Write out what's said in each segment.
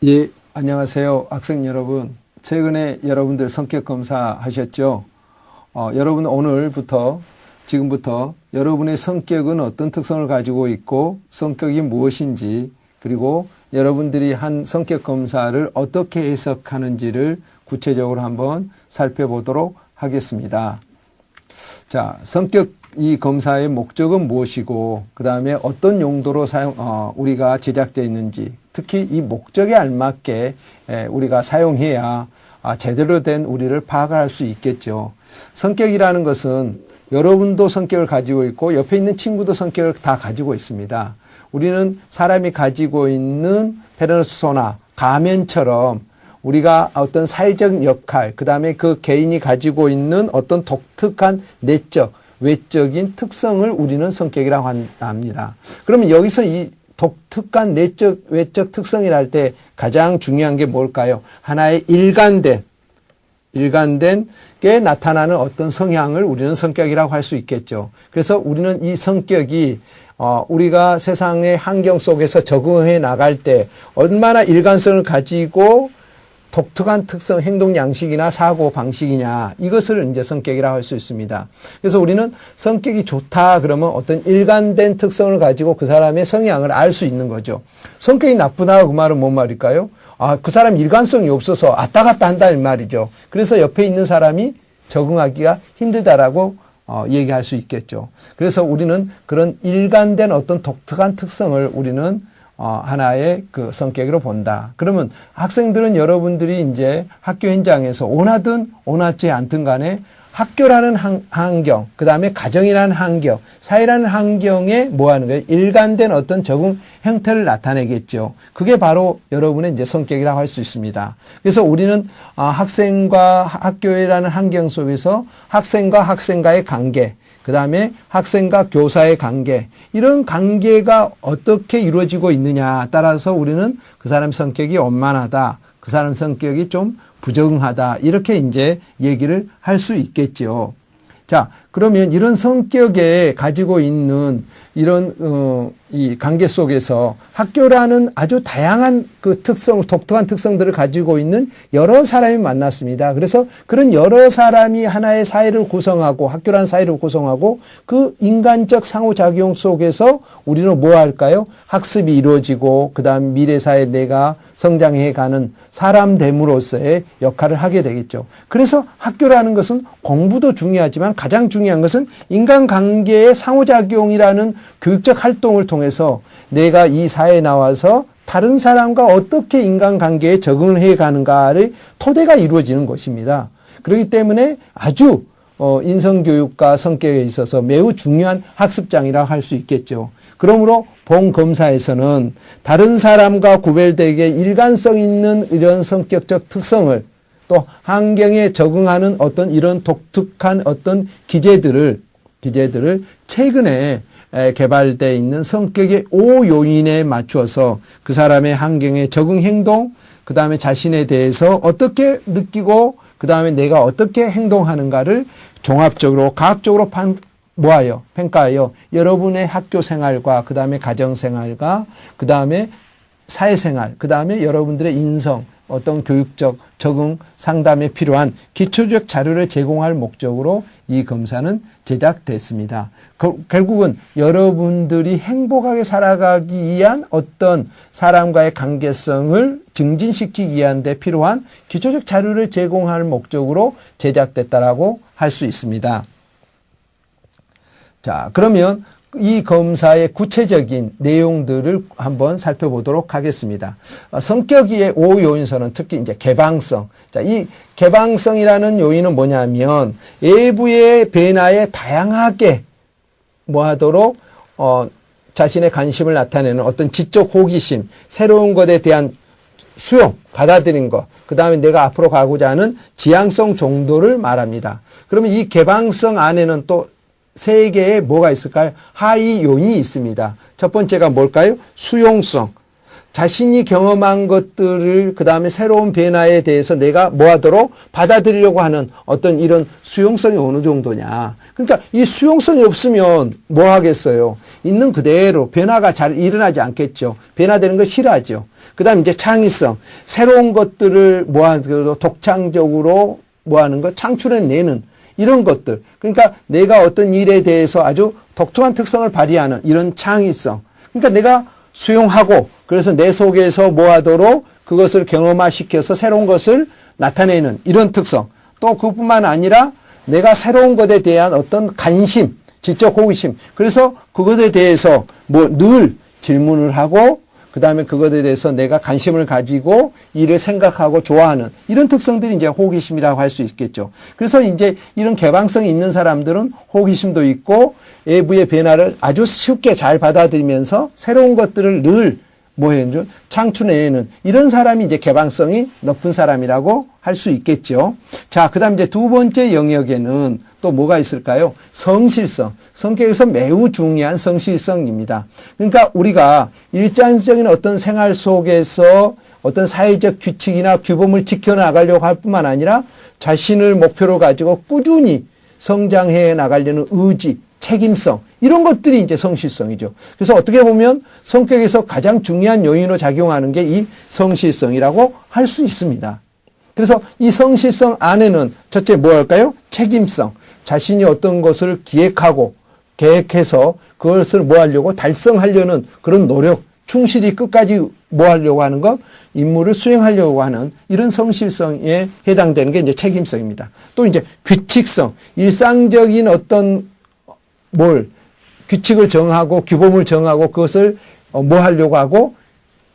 예, 안녕하세요. 학생 여러분. 최근에 여러분들 성격 검사 하셨죠? 여러분 지금부터 여러분의 성격은 어떤 특성을 가지고 있고 성격이 무엇인지, 그리고 여러분들이 한 성격 검사를 어떻게 해석하는지를 구체적으로 한번 살펴보도록 하겠습니다. 자, 성격 이 검사의 목적은 무엇이고, 그 다음에 어떤 용도로 우리가 제작되어 있는지, 특히 이 목적에 알맞게 우리가 사용해야 제대로 된 우리를 파악할 수 있겠죠. 성격이라는 것은 여러분도 성격을 가지고 있고 옆에 있는 친구도 성격을 다 가지고 있습니다. 우리는 사람이 가지고 있는 페르소나, 가면처럼 우리가 어떤 사회적 역할, 그 다음에 그 개인이 가지고 있는 어떤 독특한 내적, 외적인 특성을 우리는 성격이라고 합니다. 그러면 여기서 이 독특한 내적, 외적 특성이라 할 때 가장 중요한 게 뭘까요? 하나의 일관된 게 나타나는 어떤 성향을 우리는 성격이라고 할 수 있겠죠. 그래서 우리는 이 성격이 우리가 세상의 환경 속에서 적응해 나갈 때 얼마나 일관성을 가지고 독특한 특성, 행동 양식이나 사고 방식이냐, 이것을 이제 성격이라고 할 수 있습니다. 그래서 우리는 성격이 좋다 그러면 어떤 일관된 특성을 가지고 그 사람의 성향을 알 수 있는 거죠. 성격이 나쁘다 그 말은 뭔 말일까요? 그 사람 일관성이 없어서 왔다 갔다 한다는 말이죠. 그래서 옆에 있는 사람이 적응하기가 힘들다라고 얘기할 수 있겠죠. 그래서 우리는 그런 일관된 어떤 독특한 특성을 우리는 하나의 그 성격으로 본다. 그러면 학생들은 여러분들이 이제 학교 현장에서 원하든 원하지 않든 간에 학교라는 환경, 그 다음에 가정이라는 환경, 사회라는 환경에 뭐 하는 거예요? 일관된 어떤 적응 형태를 나타내겠죠. 그게 바로 여러분의 이제 성격이라고 할 수 있습니다. 그래서 우리는 학생과 학교라는 환경 속에서 학생과 학생과의 관계, 그 다음에 학생과 교사의 관계, 이런 관계가 어떻게 이루어지고 있느냐 따라서 우리는 그 사람 성격이 원만하다, 그 사람 성격이 좀 부적응하다, 이렇게 이제 얘기를 할 수 있겠죠. 자, 그러면 이런 성격에 가지고 있는 이런 이 관계 속에서 학교라는 아주 다양한 그 특성, 독특한 특성들을 가지고 있는 여러 사람이 만났습니다. 그래서 그런 여러 사람이 하나의 사회를 구성하고, 학교라는 사회를 구성하고, 그 인간적 상호작용 속에서 우리는 뭐 할까요? 학습이 이루어지고, 그 다음 미래 사회에 내가 성장해가는 사람 됨으로써의 역할을 하게 되겠죠. 그래서 학교라는 것은 공부도 중요하지만 가장 중요한 것은 인간관계의 상호작용이라는 교육적 활동을 통해서 내가 이 사회에 나와서 다른 사람과 어떻게 인간관계에 적응을 해가는가를 토대가 이루어지는 것입니다. 그렇기 때문에 아주 인성교육과 성격에 있어서 매우 중요한 학습장이라고 할 수 있겠죠. 그러므로 본 검사에서는 다른 사람과 구별되게 일관성 있는 이런 성격적 특성을, 또 환경에 적응하는 어떤 이런 독특한 어떤 기제들을 최근에 개발되어 있는 성격의 5요인에 맞추어서 그 사람의 환경에 적응 행동, 그 다음에 자신에 대해서 어떻게 느끼고, 그 다음에 내가 어떻게 행동하는가를 종합적으로 과학적으로 평가하여 여러분의 학교 생활과 그 다음에 가정 생활과 그 다음에 사회생활, 그 다음에 여러분들의 인성, 어떤 교육적 적응 상담에 필요한 기초적 자료를 제공할 목적으로 이 검사는 제작됐습니다. 결국은 여러분들이 행복하게 살아가기 위한 어떤 사람과의 관계성을 증진시키기 위한 데 필요한 기초적 자료를 제공할 목적으로 제작됐다라고 할 수 있습니다. 자, 그러면 이 검사의 구체적인 내용들을 한번 살펴보도록 하겠습니다. 성격의 5요인서는 특히 이제 개방성. 자, 이 개방성이라는 요인은 뭐냐면 외부의 변화에 다양하게 하도록 자신의 관심을 나타내는 어떤 지적 호기심, 새로운 것에 대한 수용, 받아들인 것, 그 다음에 내가 앞으로 가고자 하는 지향성 정도를 말합니다. 그러면 이 개방성 안에는 또 세 개의 뭐가 있을까요? 하위 요인이 있습니다. 첫 번째가 뭘까요? 수용성. 자신이 경험한 것들을 그 다음에 새로운 변화에 대해서 내가 뭐하도록 받아들이려고 하는 어떤 이런 수용성이 어느 정도냐. 그러니까 이 수용성이 없으면 뭐 하겠어요. 있는 그대로 변화가 잘 일어나지 않겠죠. 변화되는 걸 싫어하죠. 그 다음에 이제 창의성. 새로운 것들을 뭐하고 독창적으로 뭐하는 것, 창출해내는 이런 것들. 그러니까 내가 어떤 일에 대해서 아주 독특한 특성을 발휘하는 이런 창의성. 그러니까 내가 수용하고 그래서 내 속에서 뭐하도록 그것을 경험화시켜서 새로운 것을 나타내는 이런 특성. 또 그뿐만 아니라 내가 새로운 것에 대한 어떤 관심, 지적 호기심. 그래서 그것에 대해서 뭐 늘 질문을 하고 그 다음에 그것에 대해서 내가 관심을 가지고 이를 생각하고 좋아하는 이런 특성들이 이제 호기심이라고 할 수 있겠죠. 그래서 이제 이런 개방성이 있는 사람들은 호기심도 있고 외부의 변화를 아주 쉽게 잘 받아들이면서 새로운 것들을 늘 뭐해요? 창출해내는 이런 사람이 이제 개방성이 높은 사람이라고 할 수 있겠죠. 자, 그 다음 이제 두 번째 영역에는 또 뭐가 있을까요? 성실성. 성격에서 매우 중요한 성실성입니다. 그러니까 우리가 일상적인 어떤 생활 속에서 어떤 사회적 규칙이나 규범을 지켜나가려고 할 뿐만 아니라 자신을 목표로 가지고 꾸준히 성장해 나가려는 의지, 책임성 이런 것들이 이제 성실성이죠. 그래서 어떻게 보면 성격에서 가장 중요한 요인으로 작용하는 게 이 성실성이라고 할 수 있습니다. 그래서 이 성실성 안에는 첫째 뭐 할까요? 책임성. 자신이 어떤 것을 기획하고 계획해서 그것을 뭐 하려고 달성하려는 그런 노력, 충실히 끝까지 뭐 하려고 하는 것, 임무를 수행하려고 하는 이런 성실성에 해당되는 게 이제 책임성입니다. 또 이제 규칙성, 일상적인 어떤 규칙을 정하고 규범을 정하고 그것을 뭐 하려고 하고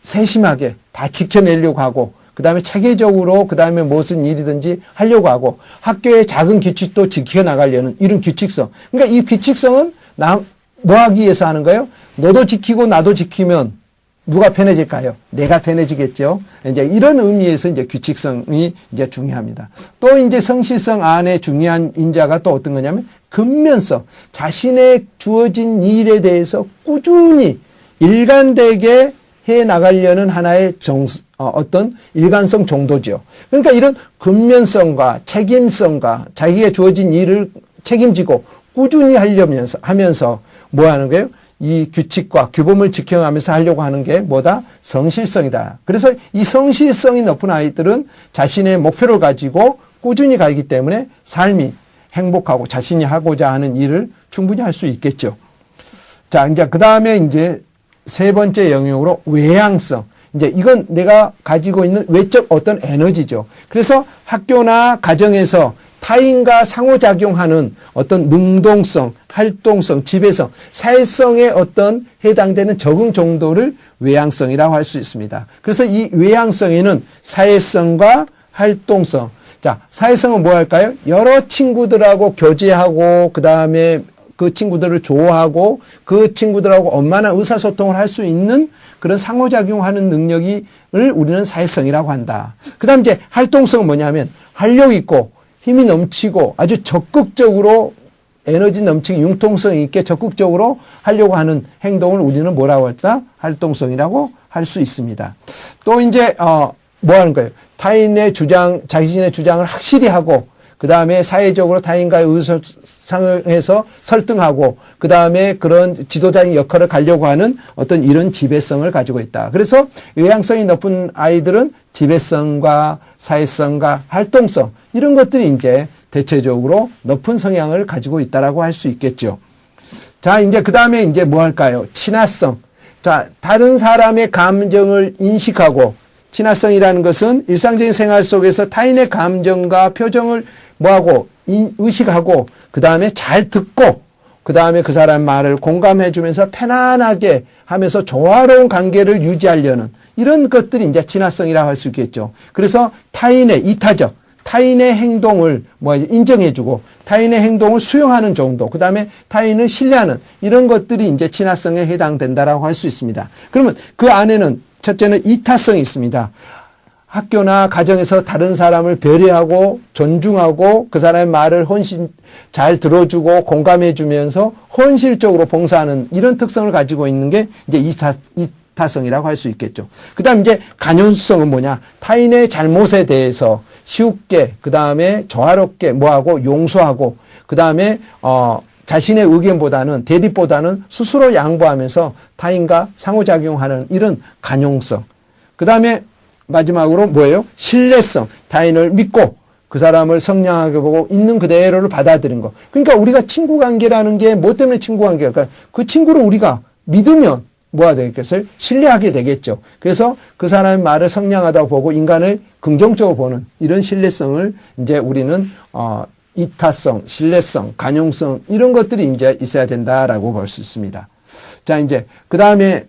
세심하게 다 지켜내려고 하고 그 다음에 체계적으로 그 다음에 무슨 일이든지 하려고 하고 학교의 작은 규칙도 지켜나가려는 이런 규칙성. 그러니까 이 규칙성은 뭐 하기 위해서 하는 거예요? 너도 지키고 나도 지키면 누가 편해질까요? 내가 편해지겠죠. 이제 이런 의미에서 이제 규칙성이 이제 중요합니다. 또 이제 성실성 안에 중요한 인자가 또 어떤 거냐면 근면성. 자신의 주어진 일에 대해서 꾸준히 일관되게 해 나가려는 하나의 어떤 일관성 정도죠. 그러니까 이런 근면성과 책임성과 자기의 주어진 일을 책임지고 꾸준히 하면서 뭐 하는 거예요? 이 규칙과 규범을 지켜가면서 하려고 하는 게 뭐다? 성실성이다. 그래서 이 성실성이 높은 아이들은 자신의 목표를 가지고 꾸준히 가기 때문에 삶이 행복하고 자신이 하고자 하는 일을 충분히 할 수 있겠죠. 자, 이제 그 다음에 이제 세 번째 영역으로 외향성. 이제 이건 내가 가지고 있는 외적 어떤 에너지죠. 그래서 학교나 가정에서 타인과 상호작용하는 어떤 능동성, 활동성, 지배성, 사회성에 어떤 해당되는 적응 정도를 외향성이라고 할 수 있습니다. 그래서 이 외향성에는 사회성과 활동성. 자, 사회성은 뭐 할까요? 여러 친구들하고 교제하고 그 다음에 그 친구들을 좋아하고 그 친구들하고 원만한 의사소통을 할 수 있는 그런 상호작용하는 능력을 우리는 사회성이라고 한다. 그 다음 이제 활동성은 뭐냐면 활력 있고 힘이 넘치고 아주 적극적으로 에너지 넘치고 융통성 있게 적극적으로 하려고 하는 행동을 우리는 뭐라고 할까? 활동성이라고 할 수 있습니다. 또 이제 뭐 하는 거예요? 타인의 주장, 자신의 주장을 확실히 하고 그 다음에 사회적으로 타인과의 의사상에서 설득하고 그 다음에 그런 지도자의 역할을 가려고 하는 어떤 이런 지배성을 가지고 있다. 그래서 외향성이 높은 아이들은 지배성과 사회성과 활동성 이런 것들이 이제 대체적으로 높은 성향을 가지고 있다라고 할 수 있겠죠. 자, 이제 그 다음에 이제 뭐 할까요? 친화성. 자, 다른 사람의 감정을 인식하고 친화성이라는 것은 일상적인 생활 속에서 타인의 감정과 표정을 뭐하고 의식하고 그 다음에 잘 듣고 그 다음에 그 사람 말을 공감해 주면서 편안하게 하면서 조화로운 관계를 유지하려는 이런 것들이 이제 친화성이라고 할 수 있겠죠. 그래서 타인의 이타적, 타인의 행동을 인정해 주고 타인의 행동을 수용하는 정도, 그 다음에 타인을 신뢰하는 이런 것들이 이제 친화성에 해당된다라고 할 수 있습니다. 그러면 그 안에는 첫째는 이타성이 있습니다. 학교나 가정에서 다른 사람을 배려하고 존중하고 그 사람의 말을 잘 들어주고 공감해 주면서 헌실적으로 봉사하는 이런 특성을 가지고 있는 게 이제 이타성이라고 할 수 있겠죠. 그 다음 이제 간용성은 뭐냐? 타인의 잘못에 대해서 쉽게, 그 다음에 조화롭게 뭐하고 용서하고, 그 다음에, 자신의 의견보다는, 대립보다는 스스로 양보하면서 타인과 상호작용하는 이런 간용성. 그 다음에 마지막으로 뭐예요? 신뢰성. 타인을 믿고 그 사람을 성량하게 보고 있는 그대로를 받아들인 거. 그러니까 우리가 친구 관계라는 게 뭐 때문에 친구 관계일까요? 그러니까 그 친구를 우리가 믿으면 뭐가 되겠어요? 신뢰하게 되겠죠. 그래서 그 사람의 말을 성량하다고 보고 인간을 긍정적으로 보는 이런 신뢰성을 이제 우리는 이타성, 신뢰성, 간용성 이런 것들이 이제 있어야 된다라고 볼 수 있습니다. 자, 이제 그 다음에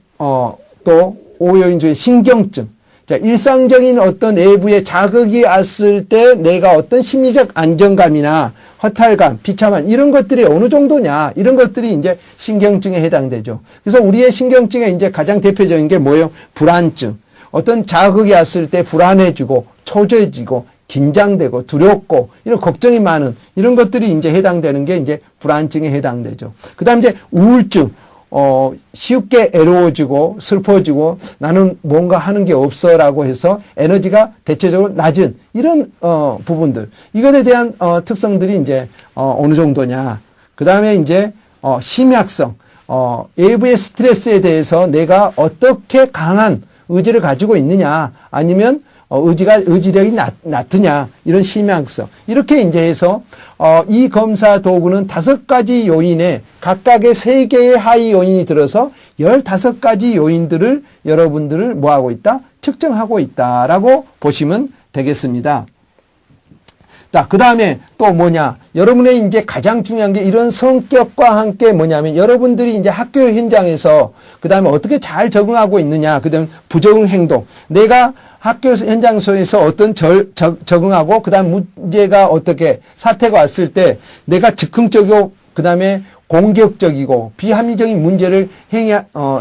또 5요인 중에 신경증. 자, 일상적인 어떤 외부의 자극이 왔을 때 내가 어떤 심리적 안정감이나 허탈감, 비참함 이런 것들이 어느 정도냐 이런 것들이 이제 신경증에 해당되죠. 그래서 우리의 신경증에 이제 가장 대표적인 게 뭐예요? 불안증. 어떤 자극이 왔을 때 불안해지고 초조해지고 긴장되고 두렵고 이런 걱정이 많은 이런 것들이 이제 해당되는 게 이제 불안증에 해당되죠. 그다음 이제 우울증. 쉽게 애로워지고 슬퍼지고 나는 뭔가 하는 게 없어라고 해서 에너지가 대체적으로 낮은 이런 부분들. 이것에 대한 특성들이 이제 어느 정도냐. 그다음에 이제 심약성. 외부의 스트레스에 대해서 내가 어떻게 강한 의지를 가지고 있느냐 아니면 의지력이 낮으냐 이런 심양성 이렇게 이제 해서 이 검사 도구는 5가지 요인에 각각의 3개의 하위 요인이 들어서 15가지 요인들을 여러분들을 뭐하고 있다? 측정하고 있다라고 보시면 되겠습니다. 자, 그 다음에 또 뭐냐. 여러분의 이제 가장 중요한 게 이런 성격과 함께 뭐냐면 여러분들이 이제 학교 현장에서 그 다음에 어떻게 잘 적응하고 있느냐. 그 다음에 부적응 행동. 내가 학교 현장 속에서 어떤 적응하고 그 다음 문제가 어떻게 사태가 왔을 때 내가 즉흥적이고 그 다음에 공격적이고 비합리적인 문제를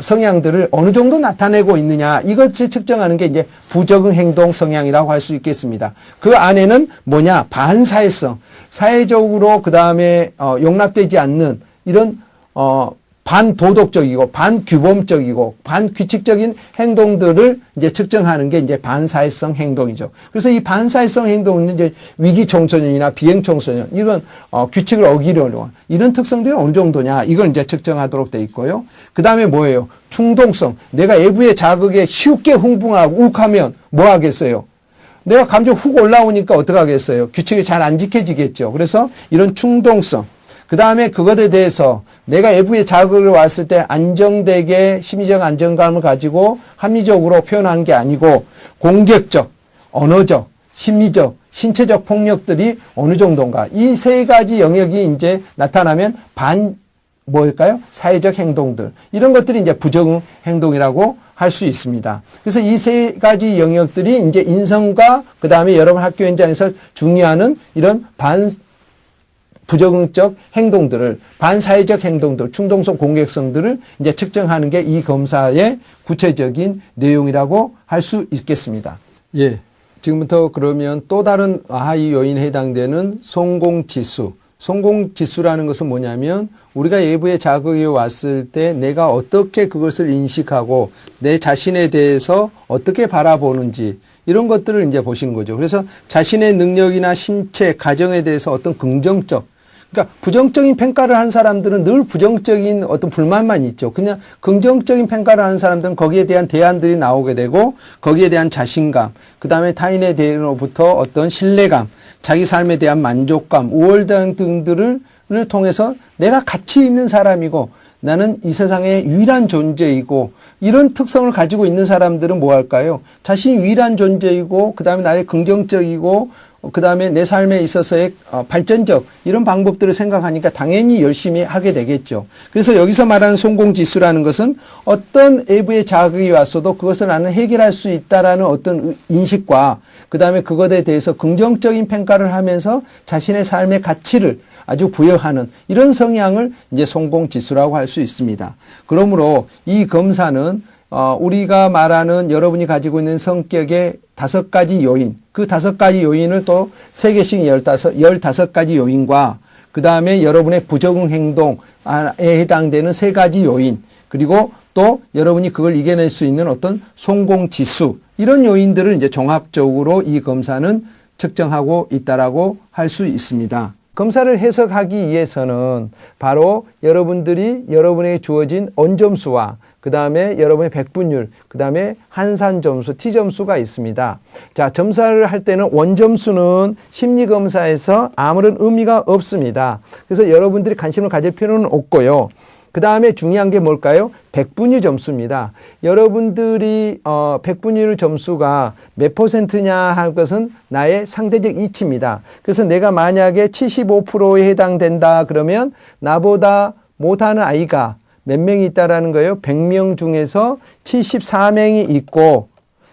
성향들을 어느 정도 나타내고 있느냐 이것을 측정하는 게 이제 부적응 행동 성향이라고 할 수 있겠습니다. 그 안에는 뭐냐 반사회성 사회적으로 그 다음에 용납되지 않는 이런 반도덕적이고 반규범적이고 반규칙적인 행동들을 이제 측정하는 게 이제 반사회성 행동이죠. 그래서 이 반사회성 행동은 이제 위기 청소년이나 비행 청소년 이런 규칙을 어기려는 이런 특성들이 어느 정도냐 이걸 이제 측정하도록 돼 있고요. 그 다음에 뭐예요? 충동성. 내가 외부의 자극에 쉽게 흥분하고 욱하면 뭐 하겠어요? 내가 감정 훅 올라오니까 어떡하겠어요? 규칙이 잘 안 지켜지겠죠. 그래서 이런 충동성. 그 다음에 그것에 대해서 내가 외부의 자극을 왔을 때 안정되게 심리적 안정감을 가지고 합리적으로 표현하는 게 아니고 공격적, 언어적, 심리적, 신체적 폭력들이 어느 정도인가. 이 3가지 영역이 이제 나타나면 뭘까요? 사회적 행동들. 이런 것들이 이제 부적응 행동이라고 할 수 있습니다. 그래서 이 3가지 영역들이 이제 인성과 그 다음에 여러분 학교 현장에서 중요하는 이런 부적응적 행동들을 반사회적 행동들, 충동성 공격성들을 이제 측정하는 게 이 검사의 구체적인 내용이라고 할 수 있겠습니다. 예. 지금부터 그러면 또 다른 하위 요인에 해당되는 성공지수. 성공지수라는 것은 뭐냐면 우리가 외부의 자극이 왔을 때 내가 어떻게 그것을 인식하고 내 자신에 대해서 어떻게 바라보는지 이런 것들을 이제 보시는 거죠. 그래서 자신의 능력이나 신체, 가정에 대해서 어떤 긍정적 그러니까 부정적인 평가를 하는 사람들은 늘 부정적인 어떤 불만만 있죠. 그냥 긍정적인 평가를 하는 사람들은 거기에 대한 대안들이 나오게 되고 거기에 대한 자신감, 그 다음에 타인에 대해로부터 어떤 신뢰감, 자기 삶에 대한 만족감, 우월감 등들을 통해서 내가 가치 있는 사람이고 나는 이 세상의 유일한 존재이고 이런 특성을 가지고 있는 사람들은 뭐 할까요? 자신이 유일한 존재이고 그 다음에 나의 긍정적이고 그 다음에 내 삶에 있어서의 발전적 이런 방법들을 생각하니까 당연히 열심히 하게 되겠죠. 그래서 여기서 말하는 성공지수라는 것은 어떤 외부의 자극이 왔어도 그것을 나는 해결할 수 있다라는 어떤 인식과 그 다음에 그것에 대해서 긍정적인 평가를 하면서 자신의 삶의 가치를 아주 부여하는 이런 성향을 이제 성공지수라고 할 수 있습니다. 그러므로 이 검사는 우리가 말하는 여러분이 가지고 있는 성격의 5가지 요인, 그 5가지 요인을 또 3개씩 15가지 요인과 그 다음에 여러분의 부적응 행동에 해당되는 3가지 요인, 그리고 또 여러분이 그걸 이겨낼 수 있는 어떤 성공 지수, 이런 요인들을 이제 종합적으로 이 검사는 측정하고 있다라고 할 수 있습니다. 검사를 해석하기 위해서는 바로 여러분들이 여러분에게 주어진 언점수와 그 다음에 여러분의 백분율, 그 다음에 한산점수, T점수가 있습니다. 자, 점사를 할 때는 원점수는 심리검사에서 아무런 의미가 없습니다. 그래서 여러분들이 관심을 가질 필요는 없고요. 그 다음에 중요한 게 뭘까요? 백분위 점수입니다. 여러분들이 백분위 점수가 몇 %냐 할 것은 나의 상대적 이치입니다. 그래서 내가 만약에 75%에 해당된다 그러면 나보다 못하는 아이가 몇 명이 있다라는 거예요? 100명 중에서 74명이 있고,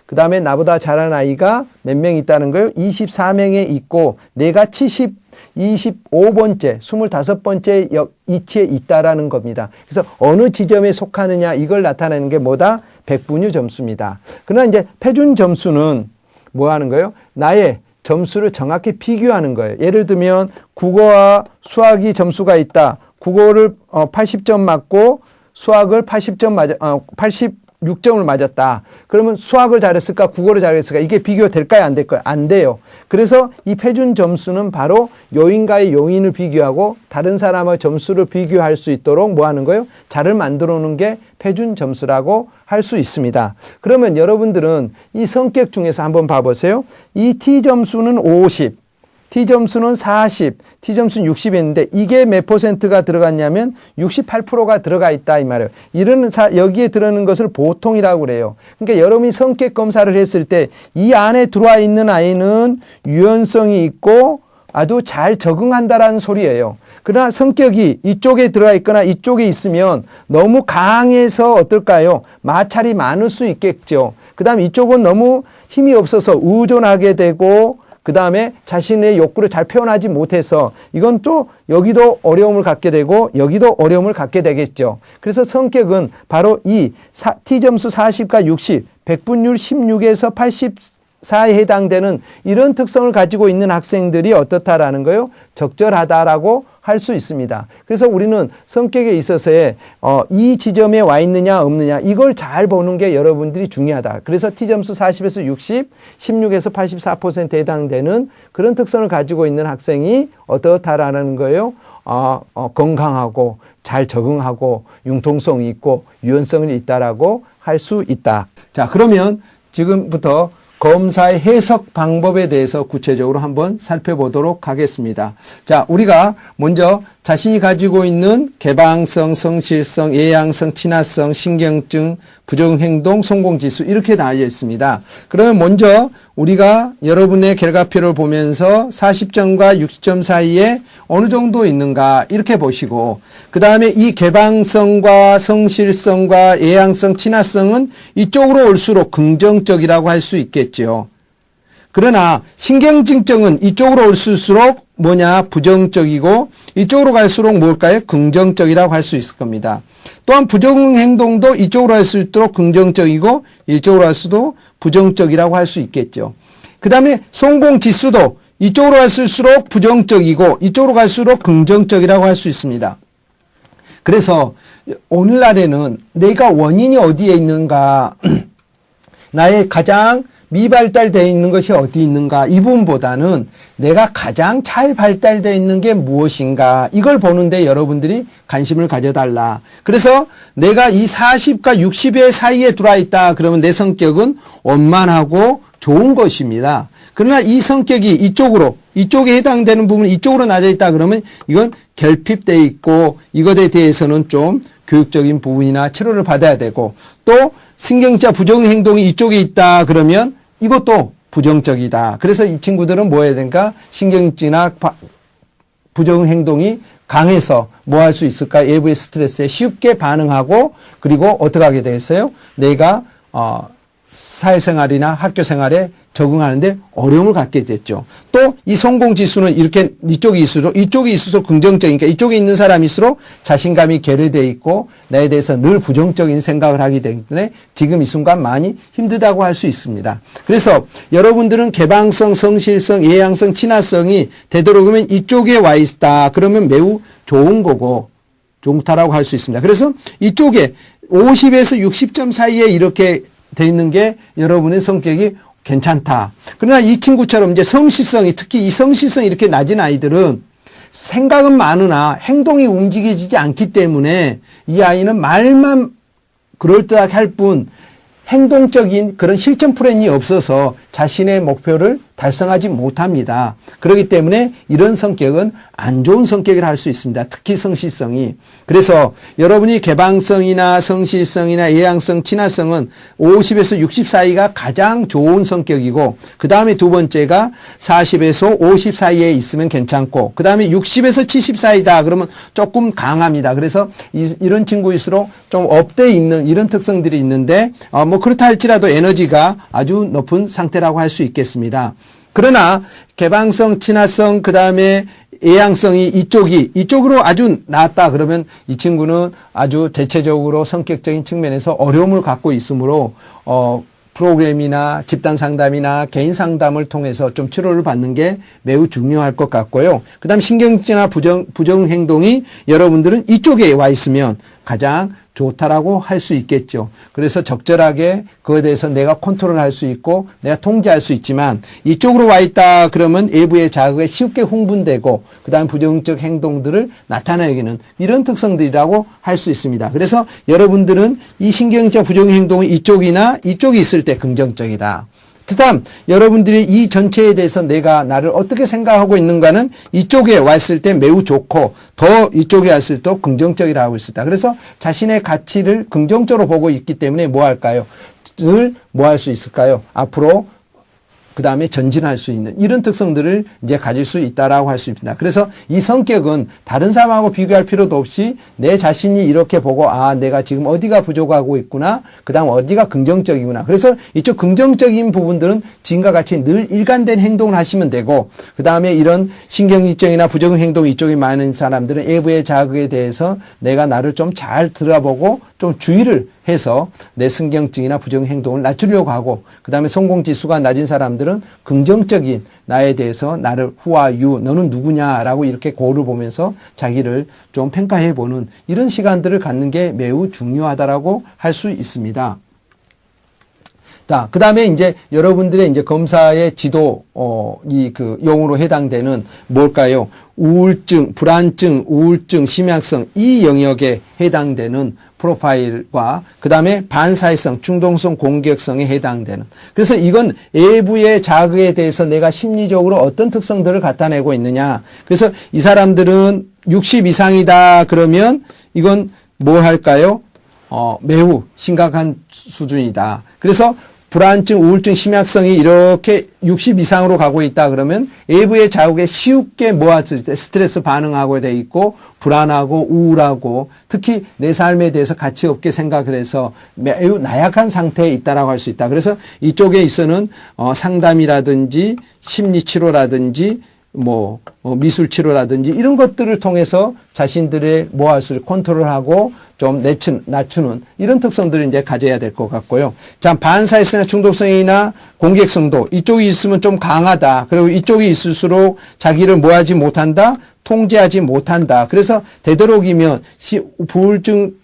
그 다음에 나보다 잘하는 아이가 몇 명 있다는 거예요? 24명에 있고, 내가 25번째, 25번째 위치에 있다라는 겁니다. 그래서 어느 지점에 속하느냐, 이걸 나타내는 게 뭐다? 백분위 점수입니다. 그러나 이제 표준 점수는 뭐 하는 거예요? 나의 점수를 정확히 비교하는 거예요. 예를 들면 국어와 수학이 점수가 있다. 국어를 80점 맞고 수학을 86점을 맞았다. 그러면 수학을 잘했을까? 국어를 잘했을까? 이게 비교될까요? 안 될까요? 안 돼요. 그래서 이 표준 점수는 바로 요인과의 요인을 비교하고 다른 사람의 점수를 비교할 수 있도록 뭐 하는 거예요? 자를 만들어 놓은 게 표준 점수라고 할 수 있습니다. 그러면 여러분들은 이 성격 중에서 한번 봐보세요. 이 T점수는 50. T점수는 40, T점수는 60이었는데 이게 몇 %가 들어갔냐면 68%가 들어가 있다 이 말이에요. 여기에 들어있는 것을 보통이라고 그래요. 그러니까 여러분이 성격 검사를 했을 때 이 안에 들어와 있는 아이는 유연성이 있고 아주 잘 적응한다라는 소리예요. 그러나 성격이 이쪽에 들어가 있거나 이쪽에 있으면 너무 강해서 어떨까요? 마찰이 많을 수 있겠죠. 그 다음에 이쪽은 너무 힘이 없어서 의존하게 되고 그 다음에 자신의 욕구를 잘 표현하지 못해서 이건 또 여기도 어려움을 갖게 되고 여기도 어려움을 갖게 되겠죠. 그래서 성격은 바로 이 T점수 40과 60, 백분율 16에서 84에 해당되는 이런 특성을 가지고 있는 학생들이 어떻다라는 거예요? 적절하다라고 할 수 있습니다. 그래서 우리는 성격에 있어서의 이 지점에 와 있느냐 없느냐 이걸 잘 보는 게 여러분들이 중요하다. 그래서 T점수 40에서 60, 16에서 84%에 해당되는 그런 특성을 가지고 있는 학생이 어떻다라는 거예요? 건강하고 잘 적응하고 융통성이 있고 유연성이 있다라고 할 수 있다. 자, 그러면 지금부터 검사의 해석 방법에 대해서 구체적으로 한번 살펴보도록 하겠습니다. 자, 우리가 먼저 자신이 가지고 있는 개방성, 성실성, 예양성, 친화성, 신경증, 부정행동, 성공지수 이렇게 나뉘어 있습니다. 그러면 먼저 우리가 여러분의 결과표를 보면서 40점과 60점 사이에 어느 정도 있는가 이렇게 보시고 그 다음에 이 개방성과 성실성과 예양성, 친화성은 이쪽으로 올수록 긍정적이라고 할 수 있겠죠. 그러나 신경증증은 이쪽으로 올수록 뭐냐 부정적이고 이쪽으로 갈수록 뭘까요? 긍정적이라고 할 수 있을 겁니다. 또한 부정행동도 이쪽으로 갈수록 긍정적이고 이쪽으로 갈수록 부정적이라고 할 수 있겠죠. 그 다음에 성공지수도 이쪽으로 갈수록 부정적이고 이쪽으로 갈수록 긍정적이라고 할 수 있습니다. 그래서 오늘날에는 내가 원인이 어디에 있는가 나의 가장 미발달되어 있는 것이 어디 있는가 이 부분보다는 내가 가장 잘 발달되어 있는 게 무엇인가 이걸 보는데 여러분들이 관심을 가져달라. 그래서 내가 이 40과 60의 사이에 들어와 있다 그러면 내 성격은 원만하고 좋은 것입니다. 그러나 이 성격이 이쪽에 해당되는 부분이 이쪽으로 낮아 있다 그러면 이건 결핍되어 있고 이것에 대해서는 좀 교육적인 부분이나 치료를 받아야 되고 또 신경자 부정행동이 이쪽에 있다 그러면 이것도 부정적이다. 그래서 이 친구들은 뭐 해야 되니까 신경증이나 부정행동이 강해서 뭐 할 수 있을까? 외부의 스트레스에 쉽게 반응하고 그리고 어떻게 하게 되겠어요? 내가 사회생활이나 학교생활에 적응하는데 어려움을 갖게 됐죠. 또 이 성공지수는 이렇게 이쪽이 있을수록 긍정적이니까 이쪽에 있는 사람일수록 자신감이 결여되어 있고 나에 대해서 늘 부정적인 생각을 하기 때문에 지금 이 순간 많이 힘들다고 할 수 있습니다. 그래서 여러분들은 개방성, 성실성, 예양성, 친화성이 되도록이면 이쪽에 와 있다. 그러면 매우 좋은 거고 좋다라고 할 수 있습니다. 그래서 이쪽에 50에서 60점 사이에 이렇게 돼 있는 게 여러분의 성격이 괜찮다. 그러나 이 친구처럼 이제 성실성이, 특히 이 성실성이 이렇게 낮은 아이들은 생각은 많으나 행동이 움직여지지 않기 때문에 이 아이는 말만 그럴듯하게 할 뿐 행동적인 그런 실천 플랜이 없어서 자신의 목표를 달성하지 못합니다. 그렇기 때문에 이런 성격은 안 좋은 성격이라 할 수 있습니다. 특히 성실성이. 그래서 여러분이 개방성이나 성실성이나 예양성, 친화성은 50에서 60 사이가 가장 좋은 성격이고 그 다음에 두 번째가 40에서 50 사이에 있으면 괜찮고 그 다음에 60에서 70 사이다 그러면 조금 강합니다. 그래서 이런 친구일수록 좀 업돼 있는 이런 특성들이 있는데 뭐 그렇다 할지라도 에너지가 아주 높은 상태라고 할 수 있겠습니다. 그러나 개방성, 친화성, 그 다음에 예양성이 이쪽으로 아주 낮다 그러면 이 친구는 아주 대체적으로 성격적인 측면에서 어려움을 갖고 있으므로 프로그램이나 집단 상담이나 개인 상담을 통해서 좀 치료를 받는 게 매우 중요할 것 같고요. 그 다음 신경질이나 부정 행동이 여러분들은 이쪽에 와 있으면 가장 좋다라고 할 수 있겠죠. 그래서 적절하게 그거에 대해서 내가 컨트롤할 수 있고 내가 통제할 수 있지만 이쪽으로 와 있다 그러면 외부의 자극에 쉽게 흥분되고 그다음 부정적 행동들을 나타내기는 이런 특성들이라고 할 수 있습니다. 그래서 여러분들은 이 신경적 부정 행동이 이쪽이나 이쪽이 있을 때 긍정적이다. 그다음 여러분들이 이 전체에 대해서 내가 나를 어떻게 생각하고 있는가는 이쪽에 왔을 때 매우 좋고 더 이쪽에 왔을 때 긍정적이라고 할 수 있다. 그래서 자신의 가치를 긍정적으로 보고 있기 때문에 뭐 할까요? 늘 뭐 할 수 있을까요? 앞으로 그 다음에 전진할 수 있는 이런 특성들을 이제 가질 수 있다라고 할 수 있습니다. 그래서 이 성격은 다른 사람하고 비교할 필요도 없이 내 자신이 이렇게 보고 내가 지금 어디가 부족하고 있구나. 그 다음 어디가 긍정적이구나. 그래서 이쪽 긍정적인 부분들은 지금과 같이 늘 일관된 행동을 하시면 되고 그 다음에 이런 신경질적이나 부정 행동 이쪽이 많은 사람들은 외부의 자극에 대해서 내가 나를 좀 잘 들어보고 좀 주의를 해서 내 신경증이나 부정 행동을 낮추려고 하고 그 다음에 성공지수가 낮은 사람들은 긍정적인 나에 대해서 나를 who are you 너는 누구냐라고 이렇게 거울을 보면서 자기를 좀 평가해보는 이런 시간들을 갖는 게 매우 중요하다라고 할 수 있습니다. 자, 그 다음에 이제 여러분들의 이제 검사의 지도, 용어로 해당되는 뭘까요? 우울증, 불안증, 우울증, 심약성, 이 영역에 해당되는 프로파일과 그 다음에 반사회성, 충동성, 공격성에 해당되는. 그래서 이건 외부의 자극에 대해서 내가 심리적으로 어떤 특성들을 갖다내고 있느냐. 그래서 이 사람들은 60 이상이다 그러면 이건 뭐 할까요? 매우 심각한 수준이다. 그래서 불안증, 우울증, 심약성이 이렇게 60 이상으로 가고 있다 그러면 외부의 자극에 쉽게 모았을 때 스트레스 반응하고 돼 있고 불안하고 우울하고 특히 내 삶에 대해서 가치 없게 생각을 해서 매우 나약한 상태에 있다라고 할 수 있다. 그래서 이쪽에 있어는 상담이라든지 심리치료라든지 미술 치료라든지 이런 것들을 통해서 자신들의 모아수를 컨트롤하고 좀 낮추는 이런 특성들을 이제 가져야 될 것 같고요. 자, 반사회성이나 충동성이나 공격성도 이쪽이 있으면 좀 강하다. 그리고 이쪽이 있을수록 자기를 모하지 못한다. 통제하지 못한다. 그래서 되도록이면 우울증,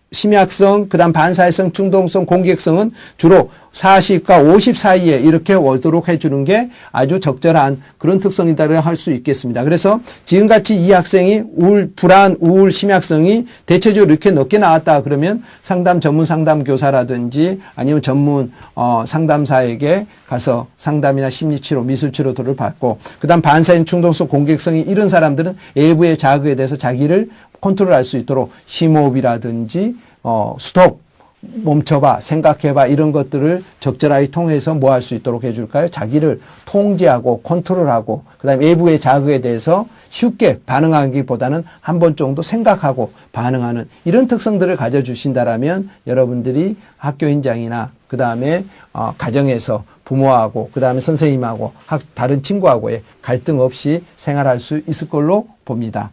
심약성, 그 다음 반사회성, 충동성, 공격성은 주로 40과 50 사이에 이렇게 오도록 해주는 게 아주 적절한 그런 특성이다라고 할 수 있겠습니다. 그래서 지금같이 이 학생이 불안, 우울, 심약성이 대체적으로 이렇게 높게 나왔다 그러면 전문 상담교사라든지 아니면 전문 상담사에게 가서 상담이나 심리치료, 미술치료들을 받고 그 다음 반사회성, 충동성, 공격성이 이런 사람들은 외부의 자극에 대해서 자기를 컨트롤할 수 있도록 심호흡이라든지 스톱 멈춰봐, 생각해봐 이런 것들을 적절하게 통해서 뭐 할 수 있도록 해줄까요? 자기를 통제하고 컨트롤하고 그다음에 외부의 자극에 대해서 쉽게 반응하기보다는 한 번 정도 생각하고 반응하는 이런 특성들을 가져주신다라면 여러분들이 학교 현장이나 그다음에 가정에서 부모하고 그다음에 선생님하고 다른 친구하고의 갈등 없이 생활할 수 있을 걸로 봅니다.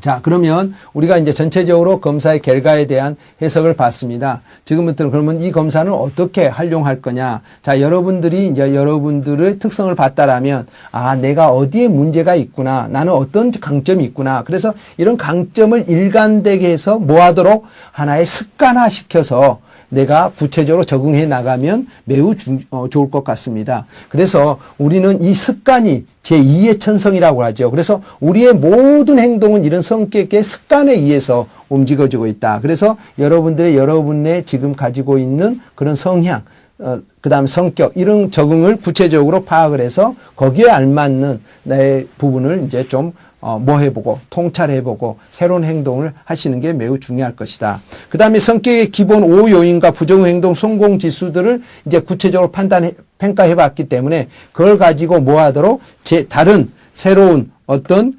자, 그러면 우리가 이제 전체적으로 검사의 결과에 대한 해석을 봤습니다. 지금부터는 그러면 이 검사는 어떻게 활용할 거냐? 자, 여러분들이 이제 여러분들의 특성을 봤다라면, 아, 내가 어디에 문제가 있구나. 나는 어떤 강점이 있구나. 그래서 이런 강점을 일관되게 해서 뭐 하도록 하나의 습관화 시켜서 내가 구체적으로 적응해 나가면 매우 좋을 것 같습니다. 그래서 우리는 이 습관이 제2의 천성이라고 하죠. 그래서 우리의 모든 행동은 이런 성격의 습관에 의해서 움직여지고 있다. 그래서 여러분의 지금 가지고 있는 그런 성향, 그 다음 성격, 이런 적응을 구체적으로 파악을 해서 거기에 알맞는 내 부분을 이제 좀 뭐 해보고 통찰해보고 새로운 행동을 하시는 게 매우 중요할 것이다. 그 다음에 성격의 기본 5요인과 부정행동 성공 지수들을 이제 구체적으로 평가해봤기 때문에 그걸 가지고 뭐 하도록 다른 새로운 어떤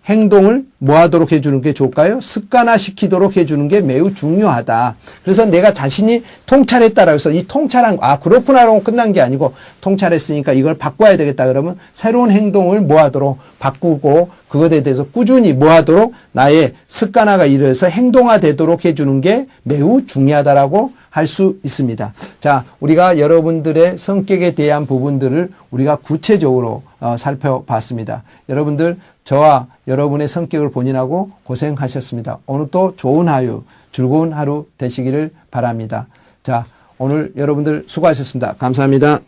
행동을 뭐 하도록 해주는 게 좋을까요? 습관화 시키도록 해주는 게 매우 중요하다. 그래서 내가 자신이 통찰했다라고 해서 이 통찰한, 그렇구나라고 끝난 게 아니고 통찰했으니까 이걸 바꿔야 되겠다 그러면 새로운 행동을 뭐 하도록 바꾸고 그것에 대해서 꾸준히 뭐 하도록 나의 습관화가 이루어서 행동화되도록 해주는 게 매우 중요하다라고 할 수 있습니다. 자, 우리가 여러분들의 성격에 대한 부분들을 우리가 구체적으로 살펴봤습니다. 여러분들 저와 여러분의 성격을 본인하고 고생하셨습니다. 오늘 또 좋은 하루, 즐거운 하루 되시기를 바랍니다. 자, 오늘 여러분들 수고하셨습니다. 감사합니다.